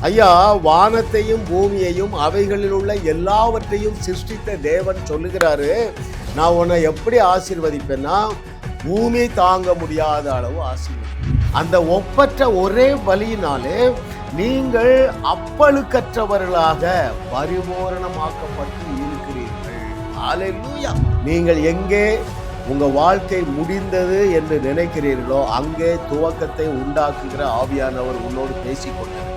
ஐயா, வானத்தையும் பூமியையும் அவைகளில் உள்ள எல்லாவற்றையும் சிருஷ்டித்த தேவன் சொல்லுகிறாரு, நான் உன்னை எப்படி ஆசீர்வதிப்பேன்னா பூமி தாங்க முடியாத அளவு ஆசீர்வதிப்பேன். அந்த ஒப்பற்ற ஒரே பலியினாலே நீங்கள் அப்பழுக்கற்றவர்களாக பரிபூரணமாக்கப்பட்டு இருக்கிறீர்கள். அல்லேலூயா. நீங்கள் எங்கே உங்க வாழ்க்கை முடிந்தது என்று நினைக்கிறீர்களோ அங்கே துவக்கத்தை உண்டாக்குகிற ஆவியானவர் உன்னோடு பேசிக்கொண்டார்.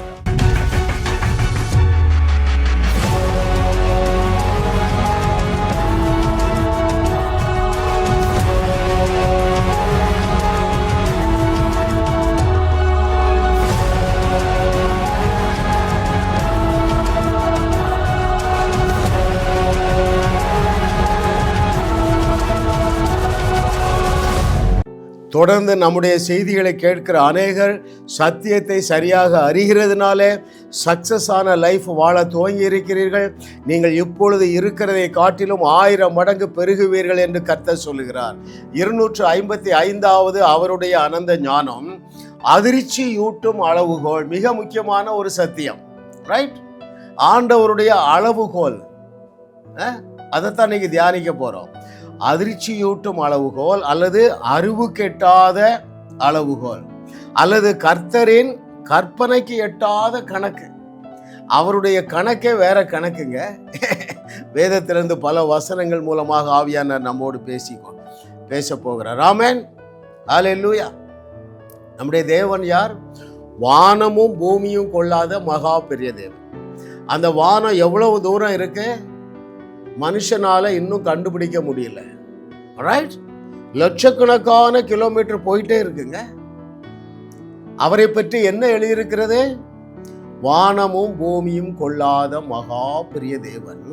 தொடர்ந்து நம்முடைய செய்திகளை கேட்கிற அநேகர் சத்தியத்தை சரியாக அறிகிறதுனாலே சக்சஸ் ஆன லைஃப் வாழ துவங்கி இருக்கிறீர்கள். நீங்கள் இப்பொழுது இருக்கிறதை காட்டிலும் 1000 மடங்கு பெருகுவீர்கள் என்று கர்த்தர் சொல்லுகிறார். 255வது அவருடைய அனந்த ஞானம் அதிர்ச்சியூட்டும் அளவுகோல். மிக முக்கியமான ஒரு சத்தியம், ரைட்? ஆண்டவருடைய அளவுகோல், அதைத்தான் இன்னைக்கு தியானிக்க போறோம். அதிர்ச்சியூட்டும் அளவுகோல் அல்லது அறிவு கெட்டாத அளவுகோல் அல்லது கர்த்தரின் கற்பனைக்கு எட்டாத கணக்கு. அவருடைய கணக்கே வேற கணக்குங்க. வேதத்திலிருந்து பல வசனங்கள் மூலமாக ஆவியானவர் நம்மோடு பேச போகிறார். ஆமென். அல்லேலூயா. நம்முடைய தேவன் யார்? வானமும் பூமியும் கொள்ளாத மகா பெரிய தேவன். அந்த வானம் எவ்வளவு தூரம் இருக்கு? மனுஷனால இன்னும் கண்டுபிடிக்க முடியல. ரைட்? லட்சக்கணக்கான கிலோமீட்டர் போயிட்டே இருக்குங்க. அவரை பற்றி என்ன எழுதியிருக்கிறது? வானமும் பூமியும் கொள்ளாத மகா பெரிய தேவன்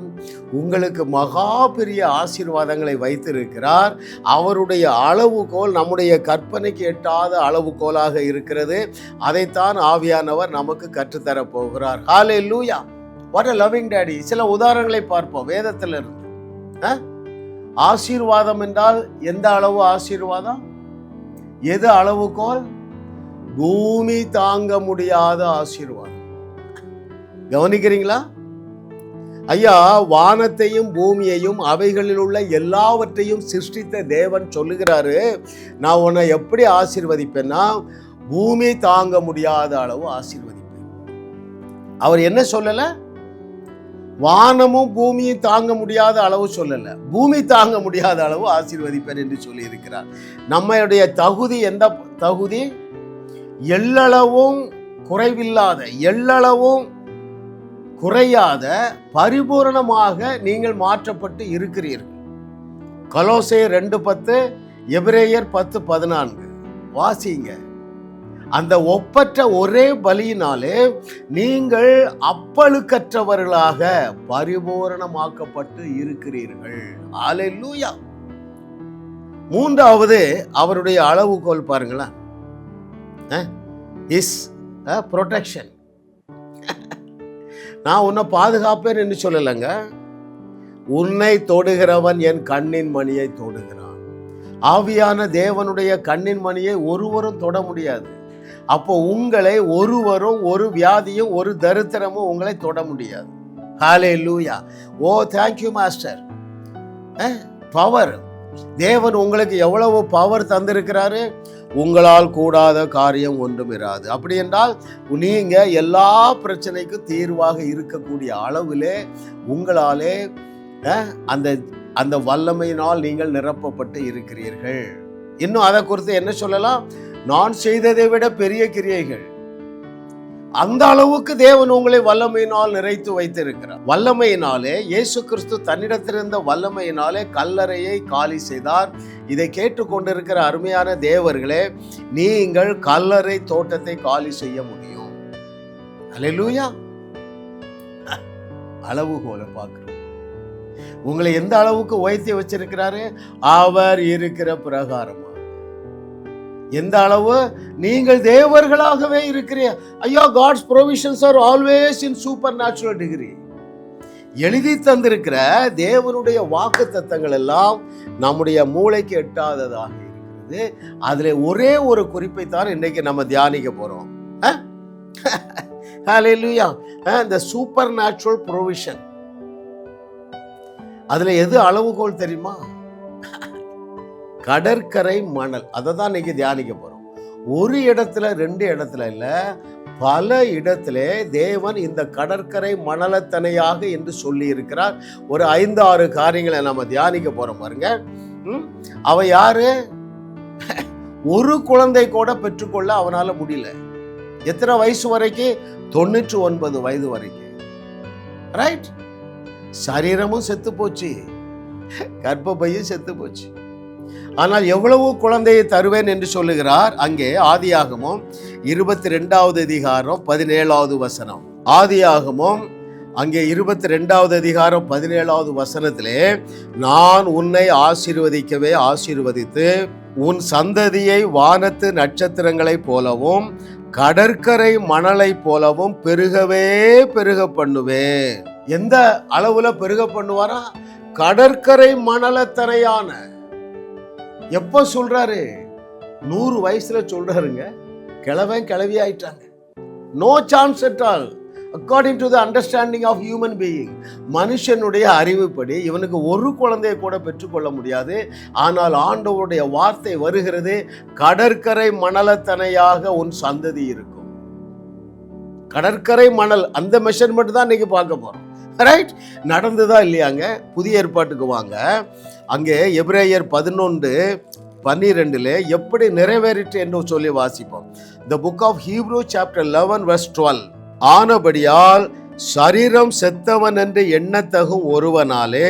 உங்களுக்கு மகா பெரிய ஆசீர்வாதங்களை வைத்திருக்கிறார். அவருடைய அளவுகோல் நம்முடைய கற்பனைக்கு எட்டாத அளவுகோலாக இருக்கிறது. அதைத்தான் ஆவியானவர் நமக்கு கற்றுத்தர போகிறார். Hallelujah. What a loving daddy. சில உதாரணங்களை பார்ப்போம் வேதத்தில் இருந்து. ஆசீர்வாதம் என்றால் எந்த அளவு ஆசீர்வாதம்? எது அளவுகோல்? பூமி தாங்க முடியாத ஆசீர்வாதம். கவனிக்கிறீங்களா? ஐயா, வானத்தையும் பூமியையும் அவைகளில் உள்ள எல்லாவற்றையும் சிருஷ்டித்த தேவன் சொல்லுகிறாரு, நான் உன்னை எப்படி ஆசீர்வதிப்பேன்னா பூமி தாங்க முடியாத அளவு ஆசீர்வதிப்பேன். அவர் என்ன சொல்லல? வானமும் பூமியும் தாங்க முடியாத அளவு சொல்லல, பூமி தாங்க முடியாத அளவு ஆசீர்வதிப்பேன் என்று சொல்லி இருக்கிறார். நம்மளுடைய தகுதி எந்த தகுதி? எள்ளளவும் குறைவில்லாத, எள்ளளவும் குறையாத பரிபூரணமாக நீங்கள் மாற்றப்பட்டு இருக்கிறீர்கள். கொலோசையர் 2:10, எபிரேயர் 10:14 வாசிங்க. அந்த ஒப்பற்ற ஒரே பலியினாலே நீங்கள் அப்பழுக்கற்றவர்களாக பரிபூரணமாக்கப்பட்டு இருக்கிறீர்கள். அல்லேலூயா. மூன்றாவது அவருடைய அளவுகோல் பாருங்களேன், இஸ் ப்ரொடெக்ஷன். நான் உன்னை பாதுகாப்பேன் என்று சொல்லலைங்க. உன்னை தொடுகிறவன் என் கண்ணின் மணியை தொடுகிறான். ஆவியான தேவனுடைய கண்ணின் மணியை ஒருவரும் தொட முடியாது. அப்போ உங்களை ஒருவரும், ஒரு வியாதியும், ஒரு தரித்திரமும் உங்களை தொட முடியாது. ஹல்லேலூயா. ஓ தேங்க்யூ மாஸ்டர். பவர். தேவன் உங்களுக்கு எவ்வளவு பவர் தந்திருக்கிறாரு. உங்களால் கூடாத காரியம் ஒன்றும் இராது. அப்படி என்றால் நீங்க எல்லா பிரச்சனைக்கும் தீர்வாக இருக்கக்கூடிய அளவிலே உங்களாலே அந்த வல்லமையினால் நீங்கள் நிரப்பப்பட்டு இருக்கிறீர்கள். இன்னும் அதை குறித்து என்ன சொல்லலாம்? நான் செய்ததை விட பெரிய கிரியைகள். அந்த அளவுக்கு தேவன் உங்களை வல்லமையினால் நிறைத்து வைத்திருக்கிறார். வல்லமையினாலே இயேசு கிறிஸ்து தன்னிடத்திலிருந்த வல்லமையினாலே கல்லறையை காலி செய்தார். இதை கேட்டுக்கொண்டிருக்கிற அருமையான தேவர்களே, நீங்கள் கல்லறை தோட்டத்தை காலி செய்ய முடியும். அல்லேலூயா. அளவுகோல பார்க்கிறோம். உங்களை எந்த அளவுக்கு உயர்த்தி வச்சிருக்கிறாரு? அவர் இருக்கிற பிரகாரமா. எந்த அளவு? நீங்கள் தேவர்களாகவே இருக்கிறீர்கள். ஐயா, God's provisions are always in supernatural degree. எழுதி தந்திருக்கிற தேவனுடைய வாக்கு தத்தங்கள் எல்லாம் நம்முடைய மூளைக்கு எட்டாததாக இருக்கிறது. அதுல ஒரே ஒரு குறிப்பை தான் இன்னைக்கு நம்ம தியானிக்க போறோம். ஹல்லேலூயா. the supernatural provision. அதுல எது அளவுகோல் தெரியுமா? கடற்கரை மணல். அதை தான் இன்னைக்கு தியானிக்க போறோம். ஒரு இடத்துல, ரெண்டு இடத்துல இல்ல, பல இடத்திலே தேவன் இந்த கடற்கரை மணலத்தனையாக என்று சொல்லி இருக்கிறார். ஒரு 5-6 காரியங்களை நம்ம தியானிக்க போறோம் பாருங்க. அவ யாரு? ஒரு குழந்தை கூட பெற்றுக்கொள்ள அவனால முடியல. எத்தனை வயசு வரைக்கும்? 99 வயது வரைக்கும். ரைட்? சரீரமும் செத்து போச்சு, கர்ப்பப்பையும் செத்து போச்சு. ஆனால் எவ்வளவு குழந்தையை தருவேன் என்று சொல்லுகிறார். அங்கே ஆதியாகமம் 22வது அதிகாரம் 17வது வசனம். ஆதியாகமம் அங்கே 22வது அதிகாரம் 17வது வசனத்திலே, நான் உன்னை ஆசீர்வதிக்கவே ஆசீர்வதித்து உன் சந்ததியை வானத்து நட்சத்திரங்களைப் போலவும் கடற்கரை மணலை போலவும் பெருகவே பெருக பண்ணுவேன். எந்த அளவுல பெருக பண்ணுவாரா? கடற்கரை மணலத்தனையான. எப்ப சொல்றாரு? 100 வயசுல சொல்றாருங்க. கிழவன் கிளவி ஆயிட்டாங்க. No chance at all. According to the understanding of human being. மனுஷனுடைய அறிவுப்படி இவனுக்கு ஒரு குழந்தையை கூட பெற்றுக்கொள்ள முடியாது. ஆனால் ஆண்டவருடைய வார்த்தை வருகிறது, கடற்கரை மணலத்தனையாக உன் சந்ததி இருக்கும். கடற்கரை மணல், அந்த மெஷர்மெண்ட் தான் இன்னைக்கு பார்க்க போறோம். ரைட்? நடந்துதா இல்லையாங்க? புதிய ஏற்பாட்டுக்கு வாங்க. அங்கே எபிரேயர் 11:12 எப்படி நிறைவேறிட்டு என்று சொல்லி வாசிப்போம். The book of Hebrew chapter 11 verse 12. ஆனபடியால் சரீரம் செத்தவன் என்று எண்ணத்தகும் ஒருவனாலே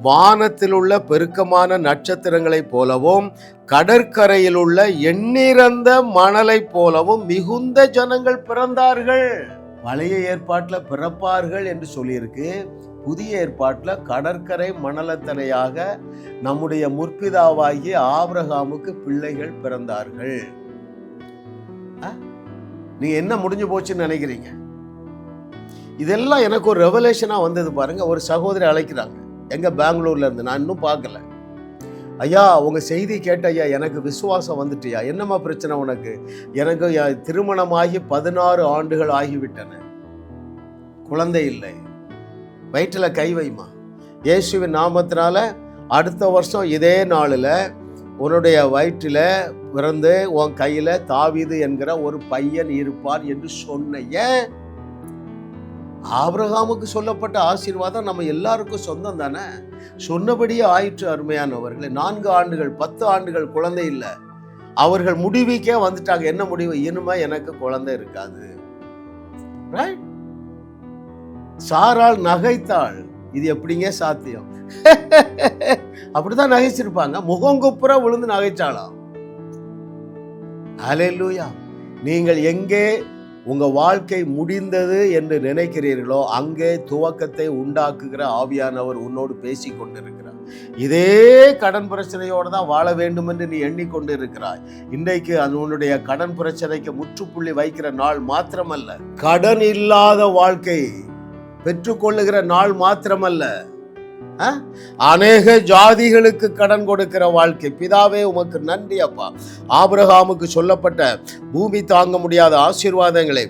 வானத்தில் உள்ள பெருக்கமான நட்சத்திரங்களைப் போலவும் கடற்கரையில் உள்ள எண்ணிறந்த மணலைப் போலவும் மிகுந்த ஜனங்கள் பிறந்தார்கள். பழைய ஏற்பாட்டில் பிறப்பார்கள் என்று சொல்லியிருக்கு. புதிய ஏற்பாட்டில் கடற்கரை மணலத்தனையாக நம்முடைய முற்பிதாவாகிய ஆபிரகாமுக்கு பிள்ளைகள் பிறந்தார்கள். நீங்க என்ன முடிஞ்சு போச்சுன்னு நினைக்கிறீங்க? இதெல்லாம் எனக்கு ஒரு ரெவலேஷனா வந்தது பாருங்க. ஒரு சகோதரி அழைக்கிறாங்க, எங்க பெங்களூர்ல இருந்து. நான் இன்னும் பார்க்கல. ஐயா, உங்க செய்தி கேட்ட ஐயா, எனக்கு விசுவாசம் வந்துட்டியா? என்னம்மா பிரச்சனை உனக்கு? எனக்கு திருமணமாகி 16 ஆண்டுகள் ஆகிவிட்டன, குழந்தை இல்லை. வயிற்றுல கை வைமா, இயேசுவின் நாமத்தினால அடுத்த வருஷம் இதே நாளில் உன்னுடைய வயிற்றில பிறந்து உன் கையில தாவீது என்கிற ஒரு பையன் இருப்பார் என்று சொன்னைய. ஆபிரகாமுக்கு சொல்லப்பட்ட ஆசீர்வாதம் நம்ம எல்லாருக்கும் சொந்தம் தானே. சொன்னபடியே ஆயிற்று. அருமையானவர்களே, 4 ஆண்டுகள் 10 ஆண்டுகள் குழந்தை இல்லை. அவர்கள் முடிவுக்கே வந்துட்டாங்க. என்ன முடிவு? இனிமே எனக்கு குழந்தை இருக்காது. சாராள் நகைத்தாள். இது எப்படிங்க சாத்தியம்? அப்படிதான் நகைச்சிருப்பாங்க. முகங்குப்புற விழுந்து நகைச்சாளாம். ஹல்லேலூயா. நீங்கள் எங்கே உங்க வாழ்க்கை முடிந்தது என்று நினைக்கிறீர்களோ அங்கே துவக்கத்தை உண்டாக்குகிற ஆவியானவர் உன்னோடு பேசி கொண்டிருக்கிறார். இதே கடன் பிரச்சனையோடு தான் வாழ வேண்டும் என்று நீ எண்ணிக்கொண்டு இருக்கிறாய். இன்றைக்கு உன்னுடைய கடன் பிரச்சனைக்கு முற்றுப்புள்ளி வைக்கிற நாள் மாத்திரமல்ல, கடன் இல்லாத வாழ்க்கை பெற்றுக்கொள்ளுகிற நாள் மாத்திரமல்ல, அநேக ஜாதிகளுக்கு கடன் கொடுக்கிற வாழ்க்கை. பிதாவே உமக்கு நன்றி அப்பா. ஆபிரகாமுக்கு சொல்லப்பட்ட பூமி தாங்க முடியாத ஆசீர்வாதங்களை,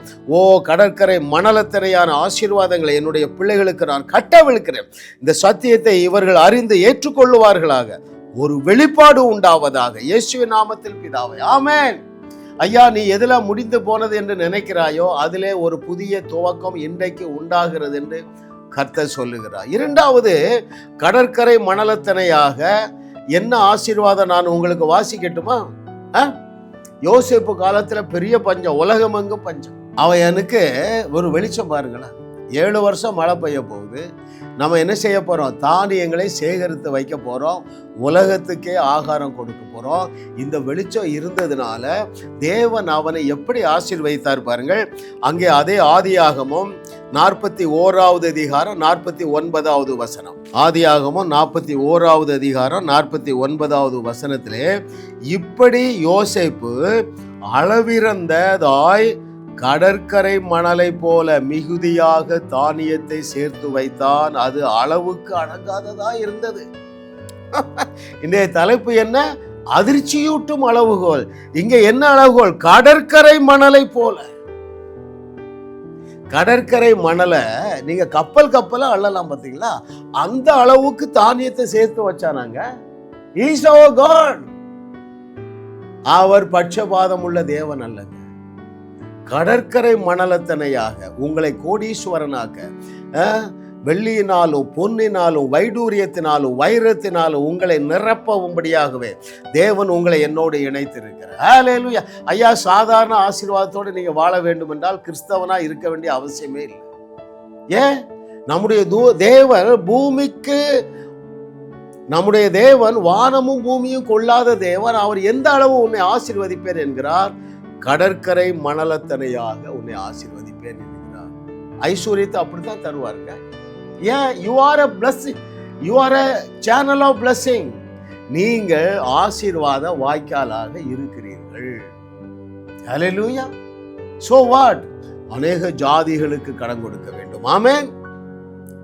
கடற்கரை மணலத்தனையான ஆசீர்வாதங்களை என்னுடைய பிள்ளைகளுக்கு நான் கட்டவிழ்க்கிறேன். இந்த சத்தியத்தை இவர்கள் அறிந்து ஏற்றுக்கொள்ளுவார்களாக. ஒரு வெளிப்பாடு உண்டாவதாக இயேசுவின் நாமத்தில் பிதாவே, ஆமென். ஐயா, நீ எதுல முடிந்து போனது என்று நினைக்கிறாயோ அதிலே ஒரு புதிய துவக்கம் இன்றைக்கு உண்டாகிறது என்று கர்த்தர் சொல்லுகிறார். 2வது, கடற்கரை மணலத்தனையாக என்ன ஆசீர்வாதம் நான் உங்களுக்கு வாசிக்கட்டுமா? யோசேப்பு காலத்துல பெரிய பஞ்சம், உலகமெங்கும் பஞ்சம். அவனுக்கு ஒரு வெளிச்சம் பாருங்களேன். 7 வருஷம் மழை பெய்ய போகுது. நம்ம என்ன செய்ய போறோம்? தானியங்களை சேகரித்து வைக்க போறோம். உலகத்துக்கே ஆகாரம் கொடுக்க போறோம். இந்த வெளிச்சம் இருந்ததுனால தேவன் அவனை எப்படி ஆசீர்வதித்தார் பாருங்கள். அங்கே அதே ஆதியாகமம் 41வது அதிகாரம் 49வது வசனம். ஆதியாகமம் 41வது அதிகாரம் 49வது வசனத்திலே, இப்படி யோசேப்பு அளவிறந்ததாய் கடற்கரை மணலை போல மிகுதியாக தானியத்தை சேர்த்து வைத்தான். அது அளவுக்கு அடங்காததா இருந்தது. இன்றைய தலைப்பு என்ன? அதிர்ச்சியூட்டும் அளவுகோல். இங்க என்ன அளவுகோல்? கடற்கரை மணலை போல. கடற்கரை மணலை நீங்க கப்பலா அள்ளலாம் பார்த்தீங்களா, அந்த அளவுக்கு தானியத்தை சேர்த்து வச்சானாங்க. He's our God. அவர் பட்சபாதம் உள்ள தேவன் அல்லங்க. கடற்கரை மணலத்தனையாக உங்களை கோடீஸ்வரனாக்க, வெள்ளியினாலும் பொன்னினாலும் வைடூரியத்தினாலும் வைரத்தினாலும் உங்களை நிரப்பவும்படியாகவே தேவன் உங்களை என்னோடு இணைத்திருக்கிறார். ஹல்லேலூயா. ஐயா, சாதாரண ஆசீர்வாதத்தோடு நீங்க வாழ வேண்டும் என்றால் கிறிஸ்தவனா இருக்க வேண்டிய அவசியமே இல்லை. ஏன்? நம்முடைய தேவன் பூமிக்கு, நம்முடைய தேவன் வானமும் பூமியும் கொள்ளாத தேவன். அவர் எந்த அளவு உன்னை ஆசீர்வதிப்பேன் என்கிறார்? கடற்கரை மணலத்தனையாக உன்னை ஆசீர்வதிப்பேன் என்கிறார். ஐஸ்வர்யத்தை அப்படித்தான் தருவாருங்க. ஏன்? you are a blessing, you are a channel of blessing. நீங்கள் ஆசீர்வாத வாய்க்காலாக இருக்கிறீர்கள். ஹல்லேலூயா. so what? அநேக ஜாதிகளுக்கு கடன் கொடுக்க வேண்டும். ஆமென்.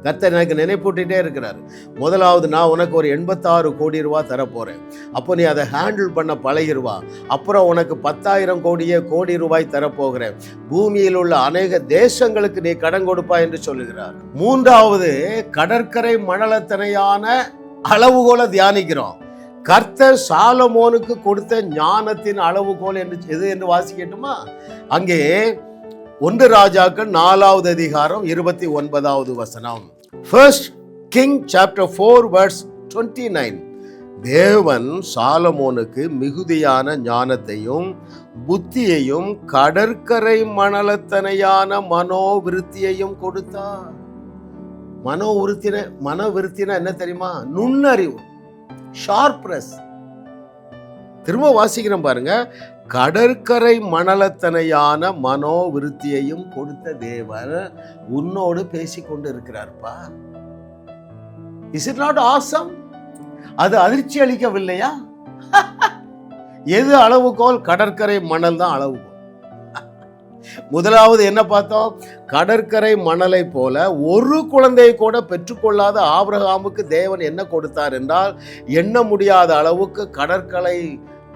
கர்த்தர் எனக்கு நினைப்பூட்டிட்டே இருக்கிறார். முதலாவது, நான் உனக்கு ஒரு 86 கோடி ரூபாய் தரப்போறேன். அப்போ நீ அதை ஹேண்டில் பண்ண பழகிடுவா. அப்புறம் உனக்கு 10,000 கோடி ரூபாய் தரப்போகிறேன். பூமியில் உள்ள அநேக தேசங்களுக்கு நீ கடன் கொடுப்பா என்று சொல்லுகிறார். மூன்றாவது, கடற்கரை மணலத்தனையான அளவுகோலை தியானிக்கிறோம். கர்த்தர் சாலமோனுக்கு கொடுத்த ஞானத்தின் அளவுகோல் எது என்று வாசிக்கட்டுமா? அங்கே 1 ராஜாக்கள் 4வது அதிகாரம் 29வது வசனம். First King chapter 4 verse 29. தேவன் சாலமோனுக்கு மிகுதியான ஞானத்தையும் புத்தியையும் கடற்கரை மணலத்தனையான மனோவிருத்தியையும் கொடுத்தார். மனோவிருத்தினா என்ன தெரியுமா? நுண்ணறிவு, ஷார்ப்னஸ். திரும்ப வாசிக்கிறேன் பாருங்க. கடற்கரை மணலத்தனையான மனோவிருத்தியையும் கொடுத்த தேவன் உன்னோடு பேசிக்கொண்டு இருக்கிறார்ப்பா. Is it not awesome? அது அதிர்ச்சி அளிக்கவில்லையா? எது அளவுகோல்? கடற்கரை மணல் தான் அளவுகோல். முதலாவது என்ன பார்த்தோம்? கடற்கரை மணலை போல ஒரு குழந்தையை கூட பெற்றுக்கொள்ளாத ஆபிரகாமுக்கு தேவன் என்ன கொடுத்தார் என்றால், எண்ண முடியாத அளவுக்கு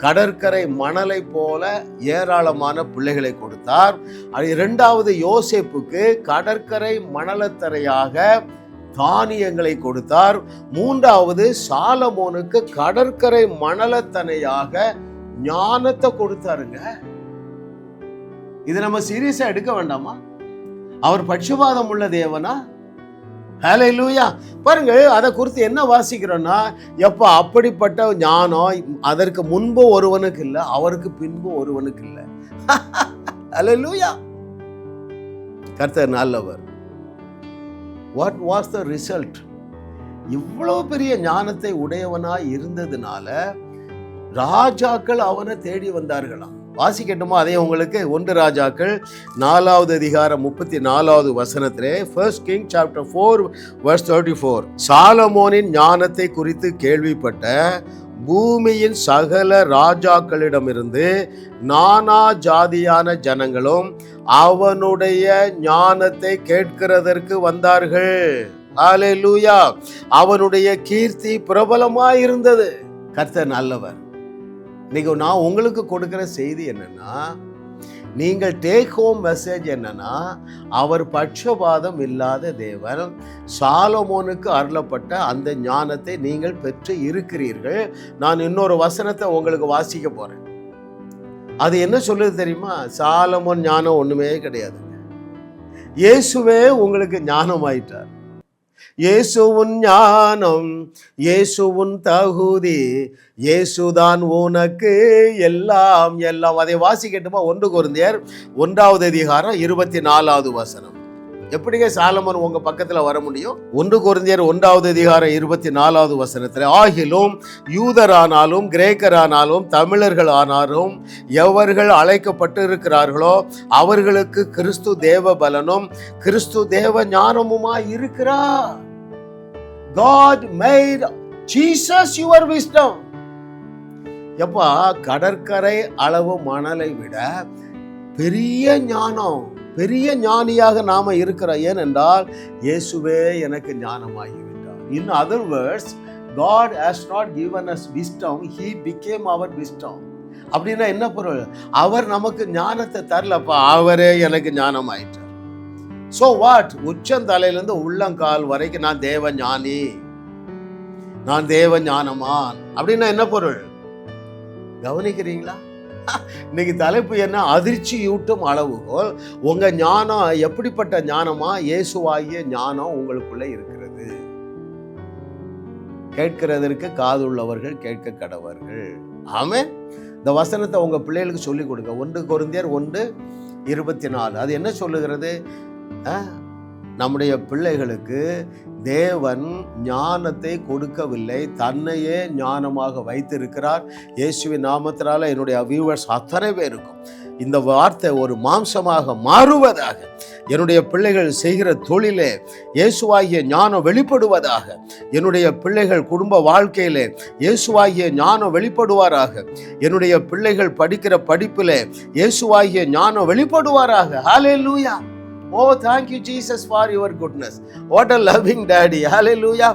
கடற்கரை மணலை போல ஏராளமான பிள்ளைகளை கொடுத்தார். இரண்டாவது, யோசேப்புக்கு கடற்கரை மணலத்தரையாக தானியங்களை கொடுத்தார். மூன்றாவது, சாலமோனுக்கு கடற்கரை மணலத்தனையாக ஞானத்தை கொடுத்தாருங்க. இது நம்ம சீரியஸா எடுக்க வேண்டாமா? அவர் பட்சபாதம் உள்ள தேவனா? ஹல்லேலூயா. பாருங்க, அதை குறித்து என்ன வாசிக்கிறோம்னா, எப்ப அப்படிப்பட்ட ஞானம் அதற்கு முன்பு ஒருவனுக்கு இல்லை, அவருக்கு பின்பு ஒருவனுக்கு இல்லை. ஹல்லேலூயா. கர்த்தர் நல்லவர். What was the result? இவ்வளவு பெரிய ஞானத்தை உடையவனாய் இருந்ததுனால ராஜாக்கள் அவனை தேடி வந்தார்களாம். வாசிக்கட்டுமா? அதே உங்களுக்கு 1 ராஜாக்கள் 4வது அதிகாரம் 34வது வசனத்திலே, First King chapter 4 verse 34. சாலமோனின் ஞானத்தை குறித்து கேள்விப்பட்ட பூமியின் சகல ராஜாக்களிடமிருந்து நானா ஜாதியான ஜனங்களும் அவனுடைய ஞானத்தை கேட்கிறதற்கு வந்தார்கள். ஹல்லேலூயா. அவனுடைய கீர்த்தி பிரபலமாயிருந்தது. கர்த்தர் நல்லவர். இன்னைக்கு நான் உங்களுக்கு கொடுக்கிற செய்தி என்னன்னா, நீங்கள் டேக் ஹோம் மெசேஜ் என்னன்னா, அவர் பட்சபாதம் இல்லாத தேவன். சாலமோனுக்கு அருளப்பட்ட அந்த ஞானத்தை நீங்கள் பெற்று இருக்கிறீர்கள். நான் இன்னொரு வசனத்தை உங்களுக்கு வாசிக்க போறேன். அது என்ன சொல்லுது தெரியுமா? சாலமோன் ஞானம் ஒண்ணுமே கிடையாது. இயேசுவே உங்களுக்கு ஞானம் ஆயிட்டார். இயேசுவின் ஞானம், இயேசுவின் தகுதி, இயேசுதான் உனக்கு எல்லாம் எல்லாம். அதை வாசிக்கட்டுமா? 1 கொரிந்தியர் 1வது அதிகாரம் 24வது வசனம். எப்படிங்க சாலமோன் உங்க பக்கத்துல வர முடியும்? 1 கொரிந்தியர் 1வது அதிகாரம் 24வது வசனத்துல, ஆகிலும் யூதரானாலும் கிரேக்கரானாலும் தமிழர்களானாலும் எவர்கள் அழைக்கப்பட்டு இருக்கிறார்களோ அவர்களுக்கு கிறிஸ்து தேவ பலனும் கிறிஸ்து தேவ ஞானமுமாய் இருக்கிறார். God made Jesus your wisdom. எப்பா, கடற்கரை அளவு மணலை விட பெரிய ஞானம், பெரிய ஞானியாக நாம இருக்கிறோம். ஏனென்றால் இயேசுவே எனக்கு ஞானமாகிவிட்டார். In other words, God has not given us wisdom, he became our wisdom. அப்படின்னா என்ன பொருள்? அவர் நமக்கு ஞானத்தை தரலப்பா, அவரே எனக்கு ஞானம் ஆயிட்டார். சோ வாட், உச்சந்தலையிலிருந்து உள்ளங்கால் வரைக்கும் நான் தேவ ஞானி, நான் தேவ ஞானமான் அப்படின்னா என்ன பொருள் கவனிக்கிறீங்களா? இன்னைக்கு தலைப்பு என்ன? அதிர்ச்சியூட்டும் அளவுகோல். உங்க ஞானம் எப்படிப்பட்ட ஞானமா? இயேசுவாகிய ஞானம் உங்களுக்குள்ள இருக்கிறது. கேட்கிறதற்கு காதுள்ளவர்கள் கேட்க கடவர்கள். ஆமென். இந்த வசனத்தை உங்க பிள்ளைகளுக்கு சொல்லிக் கொடுங்க. 1 கொரிந்தியர் 1:24 அது என்ன சொல்லுகிறது? நம்முடைய பிள்ளைகளுக்கு தேவன் ஞானத்தை கொடுக்கவில்லை, தன்னையே ஞானமாக வைத்திருக்கிறார். இயேசுவின் நாமத்தினால என்னுடைய வியூவர்ஸ் அத்தனை பேருக்கும் இந்த வார்த்தை ஒரு மாம்சமாக மாறுவதாக, என்னுடைய பிள்ளைகள் செய்கிற தொழிலே இயேசுவாகிய ஞானம் வெளிப்படுவதாக, என்னுடைய பிள்ளைகள் குடும்ப வாழ்க்கையிலே இயேசுவாகிய ஞானம் வெளிப்படுவாராக, என்னுடைய பிள்ளைகள் படிக்கிற படிப்பிலே இயேசுவாகிய ஞானம் வெளிப்படுவாராக. ஹல்லேலூயா. Oh, thank you Jesus for your goodness. What a loving daddy. Hallelujah.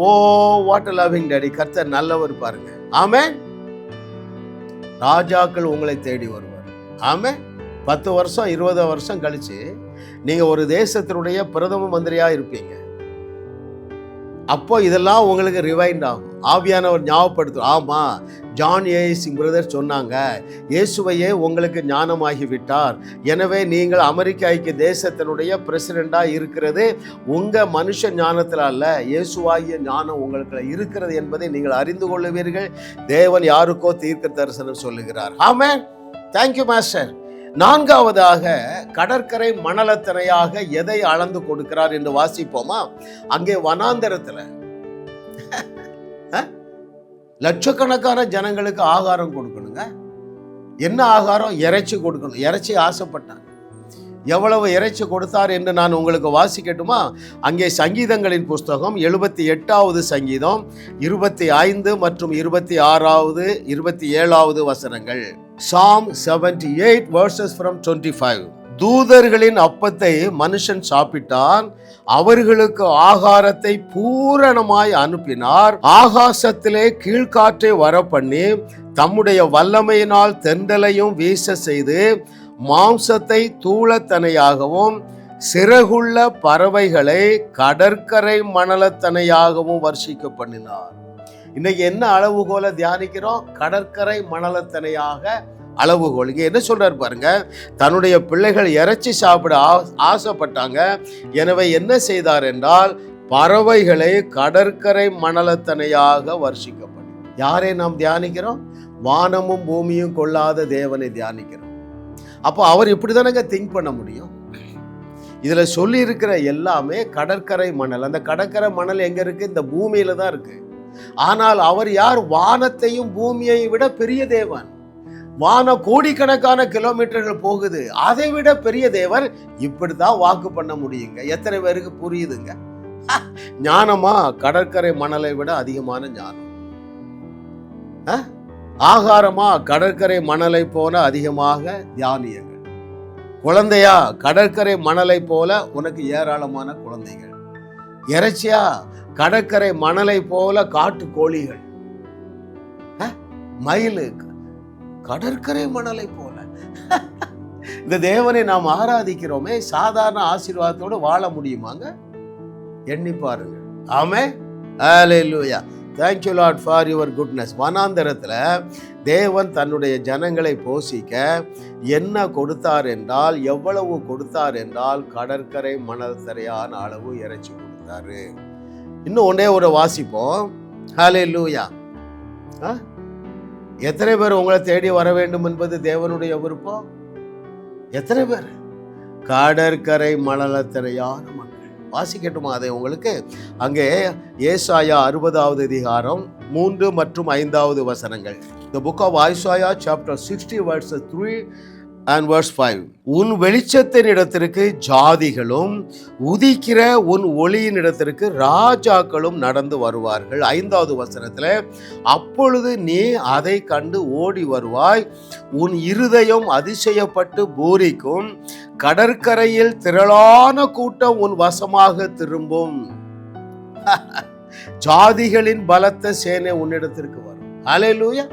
Oh, what a loving daddy. கர்த்தர் நல்லவர் பாருங்க. ஆமென். ராஜாக்கள் உங்களை தேடி வருவார். ஆமென். 10 வருஷம் 20 வருஷம் கழிச்சு நீங்க ஒரு தேசத்தினுடைய பிரதம மந்திரியா இருப்பீங்க. அப்போ இதெல்லாம் உங்களுக்கு ரிவைண்ட் ஆகும். ஆவியானவர் ஞாபகப்படுத்தும். ஆமா, ஜான் ஏசிங் பிரதர் சொன்னாங்க, இயேசுவையே உங்களுக்கு ஞானமாகி விட்டார். எனவே நீங்கள் அமெரிக்க ஐக்கிய தேசத்தினுடைய பிரசிடெண்டா இருக்கிறது உங்க மனுஷ ஞானத்தில் அல்ல, இயேசுவாகிய ஞானம் உங்களுக்கு இருக்கிறது என்பதை நீங்கள் அறிந்து கொள்ளுவீர்கள். தேவன் யாருக்கோ தீர்க்க தரிசனம் சொல்லுகிறார். ஆமென். Thank you master. 4வதாக கடற்கரை மணலத்தனையாக எதை அளந்து கொடுக்கிறார் என்று வாசிப்போமா? அங்கே வனாந்தரத்துல லட்சக்கணக்கான ஜனங்களுக்கு ஆகாரம் கொடுக்கணுங்க. என்ன ஆகாரம்? இறைச்சி கொடுக்கணும். இறைச்சி ஆசைப்பட்டாங்க. எவ்வளவு இறைச்சி கொடுத்தார் என்று நான் உங்களுக்கு வாசிக்கட்டுமா? அங்கே சங்கீதங்களின் புஸ்தகம் 78வது சங்கீதம் 25 மற்றும் 26 27 வசனங்கள். Psalm 78 verses from 25. தூதர்களின் அப்பத்தை மனுஷன் சாப்பிட்டான், அவர்களுக்கு ஆகாரத்தை பூரணமாய் அனுப்பினார். ஆகாசத்திலே கீழ்காற்றை வரப்பண்ணி தம்முடைய வல்லமையினால் தென்றலையும் வீச செய்து மாம்சத்தை தூளத்தனையாகவும் சிறகுள்ள பறவைகளை கடற்கரை மணலத்தனையாகவும் வர்ஷிக்க பண்ணினார். இன்னைக்கு என்ன அளவுகோலை தியானிக்கிறோம்? கடற்கரை மணலத்தனையாக அளவுகோல். இங்க என்ன சொல்றாரு பாருங்க, தன்னுடைய பிள்ளைகள் இறைச்சி சாப்பிட ஆசைப்பட்டாங்க. எனவே என்ன செய்தார் என்றால் பறவைகளை கடற்கரை மணலத்தனையாக வர்ஷிக்கப்படும். யாரை நாம் தியானிக்கிறோம்? வானமும் பூமியும் கொள்ளாத தேவனை தியானிக்கிறோம். அப்போ அவர் இப்படிதானங்க திங்க் பண்ண முடியும்? இதுல சொல்லி இருக்கிற எல்லாமே கடற்கரை மணல். அந்த கடற்கரை மணல் எங்க இருக்கு? இந்த பூமியில தான் இருக்கு. ஆனால் அவர் யார்? வானத்தையும் பூமியை விட பெரிய தேவன். வானம் கோடிக்கணக்கான கிலோமீட்டர்கள் போகுது, அதை விட பெரிய தேவன். இப்படித்தான் வாக்கு பண்ண முடியுங்க. எத்தனை பேருக்கு புரியுதுங்க? ஞானமா? கடற்கரை மணலை விட அதிகமான ஞானம். ஆகாரமா? கடற்கரை மணலை போல அதிகமாக தியானியங்கள். குழந்தையா? கடற்கரை மணலை போல உனக்கு ஏராளமான குழந்தைகள். இறைச்சியா? கடற்கரை மணலை போல காட்டு கோழிகள். மயிலு? கடற்கரை மணலை போல. இந்த தேவனை நாம் ஆராதிக்கிறோமே, சாதாரண ஆசீர்வாதத்தோடு வாழ முடியுமாங்க? எண்ணி பாருங்க. ஆமென். ஹல்லேலூயா. Thank you Lord for your goodness. வனாந்தரத்துல தேவன் தன்னுடைய ஜனங்களை போஷிக்க என்ன கொடுத்தார் என்றால், எவ்வளவு கொடுத்தார் என்றால் கடற்கரை மணல் தரையான அளவு இறைச்சி கொடுத்தாரு. இன்னும் ஒன்றே ஒரு வாசிப்போம். ஹல்லேலூயா. எத்தனை பேர் உங்களை தேடி வர வேண்டும் என்பது தேவனுடைய விருப்பம்? எத்தனை பேர்? கடற்கரை மணலத்தரையான மக்கள். வாசிக்கட்டுமா அதை உங்களுக்கு? அங்கே ஏசாயா 60வது அதிகாரம் 3 மற்றும் 5வது வசனங்கள். The book of Isaiah chapter 60 verses 3 and verse 5. உன் வெளிச்சத்தின் இடத்திற்கு ஜாதிகளும் உதிக்கிற உன் ஒளியின் இடத்திற்கு ராஜாக்களும் நடந்து வருவார்கள். 5வது வசனத்துல, அப்பொழுது நீ அதை கண்டு ஓடி வருவாய், உன் இருதயம் அதிசயப்பட்டு பூரிக்கும், கடற்கரையில் திரளான கூட்டம் உன் வசமாக திரும்பும். ஜாதிகளின் பலத்த சேனை உன்னிடத்திற்கு வரும். ஹல்லேலூயா.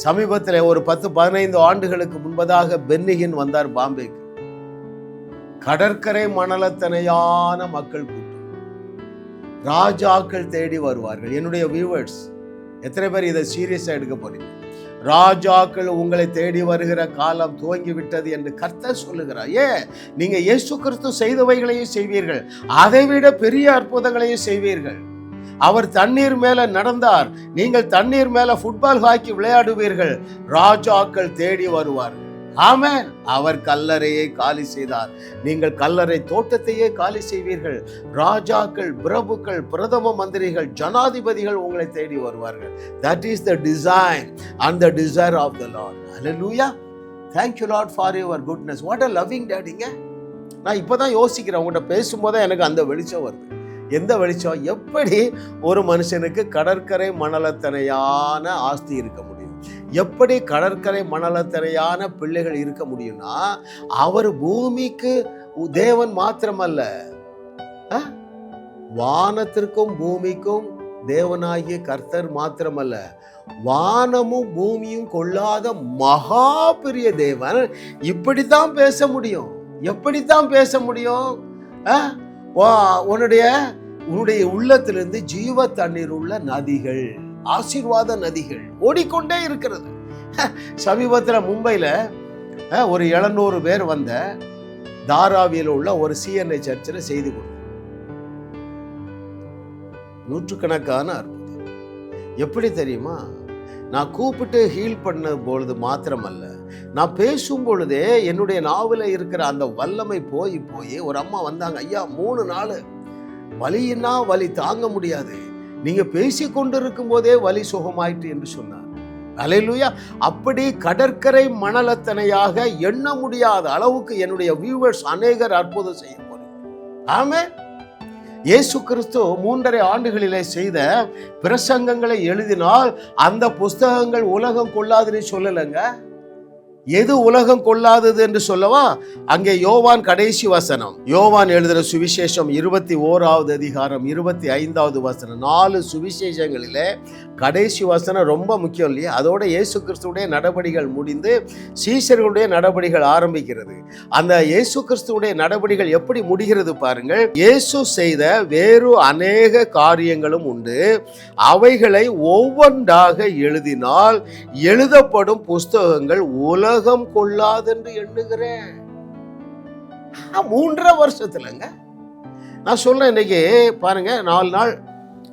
சமீபத்தில் ஒரு 10-15 ஆண்டுகளுக்கு முன்பதாக பென்னிகின் வந்தார் பாம்பேக்கு. கடற்கரை மணலத்தனையான மக்கள் கூட்டம், ராஜாக்கள் தேடி வருவார்கள். என்னுடைய வியூவர்ஸ், எத்தனை பேர் இதை சீரியஸா எடுக்க போறீங்க? ராஜாக்கள் உங்களை தேடி வருகிற காலம் துவங்கி விட்டது என்று கர்த்தர் சொல்லுகிறார். நீங்க இயேசு கிறிஸ்து செய்தவைகளையும் செய்வீர்கள், அதைவிட பெரிய அற்புதங்களையும் செய்வீர்கள். அவர் தண்ணீர் மேல நடந்தார், நீங்கள் தண்ணீர் மேல ஃபுட்பால் ஹாக்கி விளையாடுவீர்கள். ராஜாக்கள் தேடி வருவார்கள். ஆமென். அவர் கல்லறையை காலி செய்தார், நீங்கள் கல்லறை தோட்டத்தையே காலி செய்வீர்கள். ராஜாக்கள், பிரபுக்கள், பிரதம மந்திரிகள், ஜனாதிபதிகள் உங்களை தேடி வருவார்கள். That is the design and the desire of the Lord. Hallelujah. Thank you Lord for your goodness. What a loving daddyங்க. நான் இப்பதான் யோசிக்கிறேன், உங்கள்கிட்ட பேசும்போது எனக்கு அந்த வெளிச்சம் வருது. எந்த வெளிச்சம்? எப்படி ஒரு மனுஷனுக்கு கடற்கரை மணலத்தனையான ஆஸ்தி இருக்க முடியும்? எப்படி கடற்கரை மணலத்தனையான பிள்ளைகள் இருக்க முடியும்னா, அவர் பூமிக்கு தேவன் மாத்திரமல்ல, வானத்திற்கும் பூமிக்கும் தேவனாகிய கர்த்தர் மாத்திரமல்ல, வானமும் பூமியும் கொள்ளாத மகா பெரிய தேவன். இப்படித்தான் பேச முடியும். எப்படித்தான் பேச முடியும்? உன்னுடைய உள்ளத்திலிருந்து ஜீவ தண்ணீர் உள்ள நதிகள், ஆசீர்வாத நதிகள் ஓடிக்கொண்டே இருக்கிறது. சமீபத்தில் மும்பையில் ஒரு 700 பேர் வந்த தாராவியில் உள்ள ஒரு CNI சர்ச்சில் செய்தி கொடுத்தார். நூற்றுக்கணக்கான அற்புதம். எப்படி தெரியுமா? நான் கூப்பிட்டு ஹீல் பண்ண பொழுது மாத்திரமல்ல, நான் பேசும் பொழுதே என்னுடைய நாவில் இருக்கிற அந்த வல்லமை போய் ஒரு அம்மா வந்தாங்க. ஐயா, 3 நாள் வலின்னா வலி தாங்க முடியாது, நீங்க பேசி கொண்டிருக்கும் போதே வலி சுகமாயிட்டு என்று சொன்னார். அல்லேலூயா. அப்படி கடற்கரை மணலத்தனையாக எண்ண முடியாத அளவுக்கு என்னுடைய வியூவர்ஸ் அநேகர் அற்புதம் செய்ய போறீங்க. ஆமென். இயேசு கிறிஸ்து 3.5 ஆண்டுகளிலே செய்த பிரசங்கங்களை எழுதினால் அந்த புஸ்தகங்கள் உலகம் கொள்ளாதுன்னு சொல்லலைங்க. எது உலகம் கொள்ளாதது என்று சொல்லவா? அங்கே யோவான் கடைசி வசனம், யோவான் எழுதின சுவிசேஷம் 21வது அதிகாரம் 25வது வசனம். 4 சுவிசேஷங்களிலே கடைசி வசனம் ரொம்ப முக்கியம் இல்லையா? அதோட இயேசு கிறிஸ்துடைய நடபடிகள் முடிந்து சீஷர்களுடைய நடபடிகள் ஆரம்பிக்கிறது. அந்த இயேசு கிறிஸ்துடைய நடபடிகள் எப்படி முடிகிறது பாருங்கள். இயேசு செய்த வேறு அநேக காரியங்களும் உண்டு, அவைகளை ஒவ்வொன்றாக எழுதினால் எழுதப்படும் புஸ்தகங்கள் உலகம் கொள்ளாதென்று எண்ணுகிறேன். 3.5 வருஷத்துலங்க நான் சொல்றேன். இன்னைக்கு பாருங்க, 4 நாள்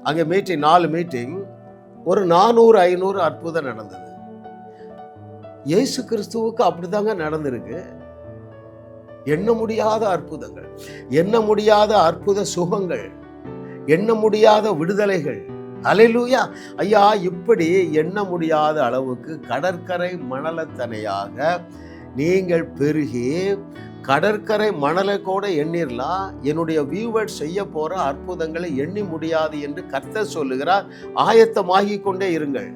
அங்கே மீட்டிங், 4 மீட்டிங், ஒரு 400-500 அற்புதம் நடந்தது. இயேசு கிறிஸ்துவுக்கு அப்படிதாங்க நடந்திருக்கு. எண்ண முடியாத அற்புதங்கள், எண்ண முடியாத அற்புத சுகங்கள், எண்ண முடியாத விடுதலைகள். அல்லேலூயா. ஐயா, இப்படி எண்ண முடியாத அளவுக்கு கடற்கரை மணலத்தனையாக நீங்கள் பெருகி கடற்கரை மணலை கூட எண்ணிரலாம். என்னுடைய வியூவர்ஸ் செய்ய போற அற்புதங்களை எண்ணி முடியாது என்று கர்த்தர் சொல்லுகிறார். ஆயத்தமாகி கொண்டே இருங்கள்.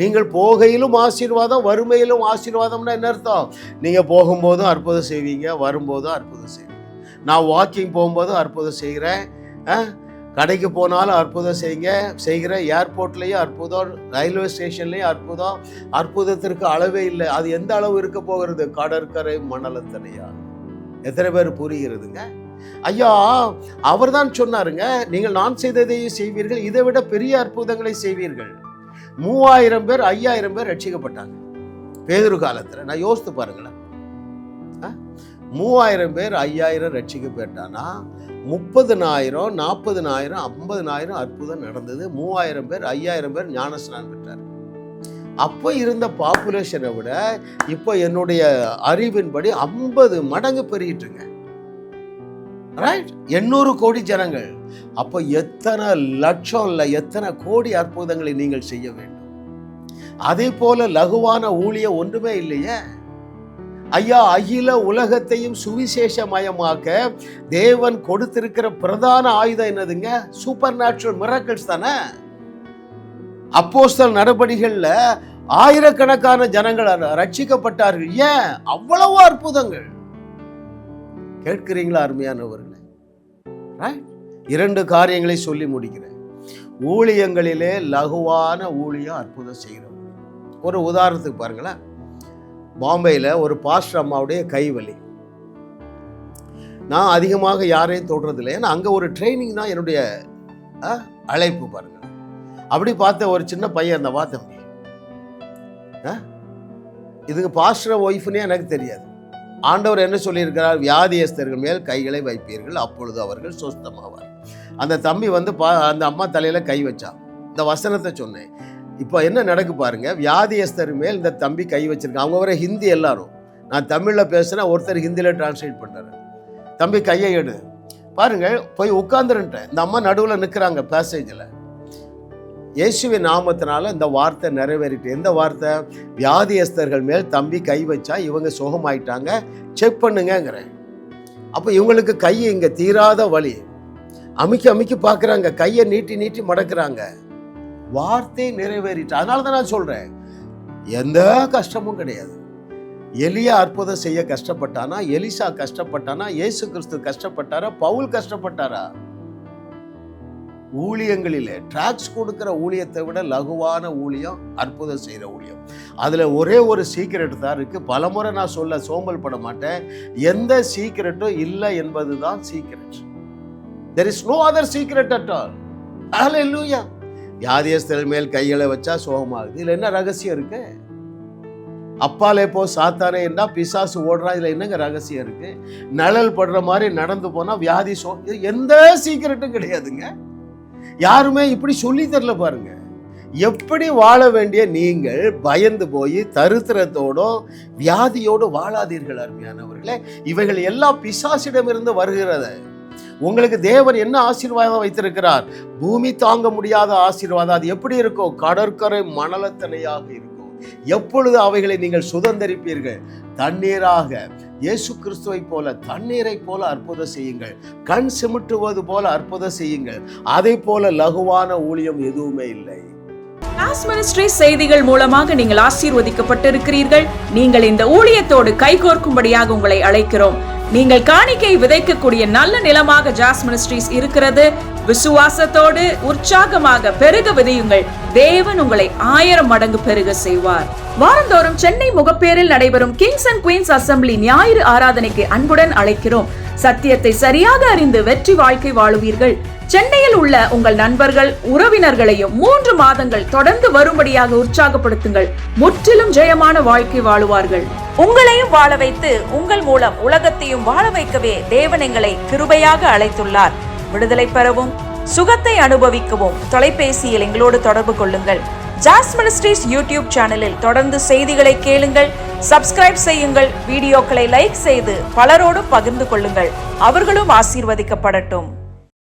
நீங்கள் போகையிலும் ஆசீர்வாதம், வறுமையிலும் ஆசீர்வாதம்னா என்ன அர்த்தம்? நீங்க போகும்போதும் அற்புதம் செய்வீங்க, வரும்போதும் அற்புதம் செய்வீங்க. நான் வாக்கிங் போகும்போதும் அற்புதம் செய்கிறேன், கடைக்கு போனாலும் அற்புதம் செய்கிற, ஏர்போர்ட்லேயும் அற்புதம், ரயில்வே ஸ்டேஷன்லேயும் அற்புதம். அற்புதத்திற்கு அளவே இல்லை. அது எந்த அளவு இருக்க போகிறது? கடற்கரை மணலத்தனையா. எத்தனை பேர் புரிகிறதுங்க? ஐயா, அவர் தான் சொன்னாருங்க, நீங்கள் நான் செய்ததையும் செய்வீர்கள், இதை விட பெரிய அற்புதங்களை செய்வீர்கள். 3000 பேர் 5000 பேர் ரட்சிக்கப்பட்டாங்க பேதுரு காலத்தில். நான் யோசித்து பாருங்களேன், 3000 பேர் 5000 ரட்சிக்கப்பட்டானா 30,000, 40,000, 50,000 அற்புதம் நடந்தது. 3000 பேர் 5000 பேர் ஞானஸ்நானம் பெற்றார். அப்போ இருந்த பாப்புலேஷனை விட இப்போ என்னுடைய அறிவின்படி 50 மடங்கு பெருகிட்டுங்க. ரைட்? 800 கோடி ஜனங்கள். அப்போ எத்தனை லட்சம் இல்லை, எத்தனை கோடி அற்புதங்களை நீங்கள் செய்ய வேண்டும். அதே போல லகுவான ஊழியம் ஒன்றுமே இல்லையே. ஐயா, அகில உலகத்தையும் சுவிசேஷமயமாக்க தேவன் கொடுத்திருக்கிற பிரதான ஆயுதம் என்னதுங்க? சூப்பர் நேச்சுரல் மிராக்கிள்ஸ் தானே. அப்போஸ்தலர் நடபடிகள்ல ஆயிரக்கணக்கான ஜனங்கள் ரட்சிக்கப்பட்டார்கள். ஏன்? அவ்வளவு அற்புதங்கள். கேட்கிறீங்களா அருமையானவர்களே? 2 காரியங்களை சொல்லி முடிக்கிறேன். ஊழியங்களிலே லகுவான ஊழியம் அற்புதம் செய்கிறோம். ஒரு உதாரணத்துக்கு பாருங்களேன். பாம்பேயில் ஒரு பாஸ்டர் அம்மாவுடைய கைவலி. நான் அதிகமாக யாரையும் தொடுறதில்லை. ஏன்னா அங்கே ஒரு ட்ரைனிங் தான் என்னுடைய அழைப்பு பாருங்க. அப்படி பார்த்த ஒரு சின்ன பையன் அந்த தம்பி, இதுக்கு பாஸ்டர் ஒய்ஃப்னே எனக்கு தெரியாது. ஆண்டவர் என்ன சொல்லியிருக்கிறார்? வியாதியஸ்தர்கள் மேல் கைகளை வைப்பீர்கள், அப்பொழுது அவர்கள் சுஸ்தமாவார். அந்த தம்பி வந்து அந்த அம்மா தலையில கை வச்சான். இந்த வசனத்தை சொன்னேன். இப்போ என்ன நடக்கு பாருங்க, வியாதியஸ்தர் மேல் இந்த தம்பி கை வச்சிருக்கான். அவங்க வர ஹிந்தி எல்லாரும், நான் தமிழில் பேசுகிறேன், ஒருத்தர் ஹிந்தியில் டிரான்ஸ்லேட் பண்ணுறாரு. தம்பி கையை எடு பாருங்க, போய் உட்காந்துருன்ட்டேன். இந்த அம்மா நடுவில் நிற்கிறாங்க பேசேஜில். இயேசுவின் நாமத்தினால இந்த வார்த்தை நிறைவேறிட்டு. எந்த வார்த்தை? வியாதியஸ்தர்கள் மேல் தம்பி கை வச்சா இவங்க சுகமாயிட்டாங்க, செக் பண்ணுங்கிறேன். அப்போ இவங்களுக்கு கையை இங்கே தீராத வலி, அமுக்கி அமுக்கி பார்க்குறாங்க, கையை நீட்டி நீட்டி மடக்குறாங்க. வார்த்தை நிறைவேறிட்டு. அதனால தான் நான் சொல்கிறேன், எந்த கஷ்டமும் கிடையாது. எலியா அற்புதம் செய்ய கஷ்டப்பட்டானா? எலிசா கஷ்டப்பட்டானா? இயேசு கிறிஸ்து கஷ்டப்பட்டாரா? பவுல் கஷ்டப்பட்டாரா? ஊழியங்களிலே டாக்ஸ் கொடுக்கிற ஊழியத்தை விட லகுவான ஊழியம் அற்புதம் செய்கிற ஊழியம். அதில் ஒரே ஒரு சீக்கிரட் தான் இருக்குது. பலமுறை நான் சொல்ல சோம்பல் பட மாட்டேன். எந்த சீக்கிரட்டும் இல்லை என்பது தான் secret. There is no other secret at all. Hallelujah. வியாதியஸ்தர்கள் மேல் கைகளை வச்சா சுகமாகுது. இதில் என்ன ரகசியம் இருக்கு? அப்பாலே போ சாத்தானே என்ன பிசாசு ஓடுறா, இதில் என்னங்க ரகசியம் இருக்கு? நிழல் படுற மாதிரி நடந்து போனால் வியாதி எந்த சீக்கிரட்டும் கிடையாதுங்க. யாருமே இப்படி சொல்லி தரல பாருங்க. எப்படி வாழ வேண்டிய நீங்கள் பயந்து போய் தரித்திரத்தோடும் வியாதியோடு வாழாதீர்கள் அருமையானவர்களே. இவைகள் எல்லாம் பிசாசிடமிருந்து வருகிறது. உங்களுக்கு தேவன் என்ன ஆசீர்வாதம் வைத்திருக்கிறார்? பூமி தாங்க முடியாத ஆசீர்வாதம். அது எப்படி இருக்கும்? கடற்கரை மணலத்தனையாக இருக்கும். எப்பொழுது அவைகளை நீங்கள் சுதந்தரிப்பீர்கள்? தண்ணீராக. இயேசு கிறிஸ்துவை போல தண்ணீரை போல அற்புதம் செய்யுங்கள். கண் சிமிட்டுவது போல அற்புதம் செய்யுங்கள். அதை போல லகுவான ஊழியம் எதுவுமே இல்லை. கிளாஸ் மினிஸ்ட்ரி செய்திகள் மூலமாக நீங்கள் ஆசீர்வதிக்கப்பட்டிருக்கிறீர்கள். நீங்கள் இந்த ஊழியத்தோடு கைகோர்க்கும்படியாக உங்களை அழைக்கிறோம். நீங்கள் காணிக்கை விதைக்கக்கூடிய நல்ல நிலமாக ஜாஸ் மினிஸ்ட்ரீஸ் இருக்கிறது. விசுவாசத்தோடு உற்சாகமாக பெருக விதையுங்கள். தேவன் உங்களை 1000 மடங்கு பெருக செய்வார். வாரந்தோறும் சென்னை முகப்பேரில் நடைபெறும் கிங்ஸ் அண்ட் குயின்ஸ் அசம்பிளி ஞாயிறு ஆராதனைக்கு அன்புடன் அழைக்கிறோம். சத்தியத்தை சரியாக அறிந்து வெற்றி வாழ்க்கை வாழுவீர்கள். சென்னையில் உள்ள உங்கள் நண்பர்கள் உறவினர்களையும் 3 மாதங்கள் தொடர்ந்து வரும்படியாக உற்சாகப்படுத்துங்கள். முற்றிலும் ஜெயமான வாழ்க்கை வாழுவார்கள். உங்களையும் வாழ வைத்து உங்கள் மூலம் உலகத்தையும் வாழ வைக்கவே தேவன் எங்களை கிருபையாக அழைத்துள்ளார். விடுதலை பெறவும் சுகத்தை அனுபவிக்கவும் தொலைபேசியில் எங்களோடு தொடர்பு கொள்ளுங்கள். ஜாஸ் மினிஸ்ட்ரீஸ் யூடியூப் சேனலில் தொடர்ந்து செய்திகளை கேளுங்கள். சப்ஸ்கிரைப் செய்யுங்கள். வீடியோக்களை லைக் செய்து பலரோடு பகிர்ந்து கொள்ளுங்கள். அவர்களும் ஆசீர்வதிக்கப்படட்டும்.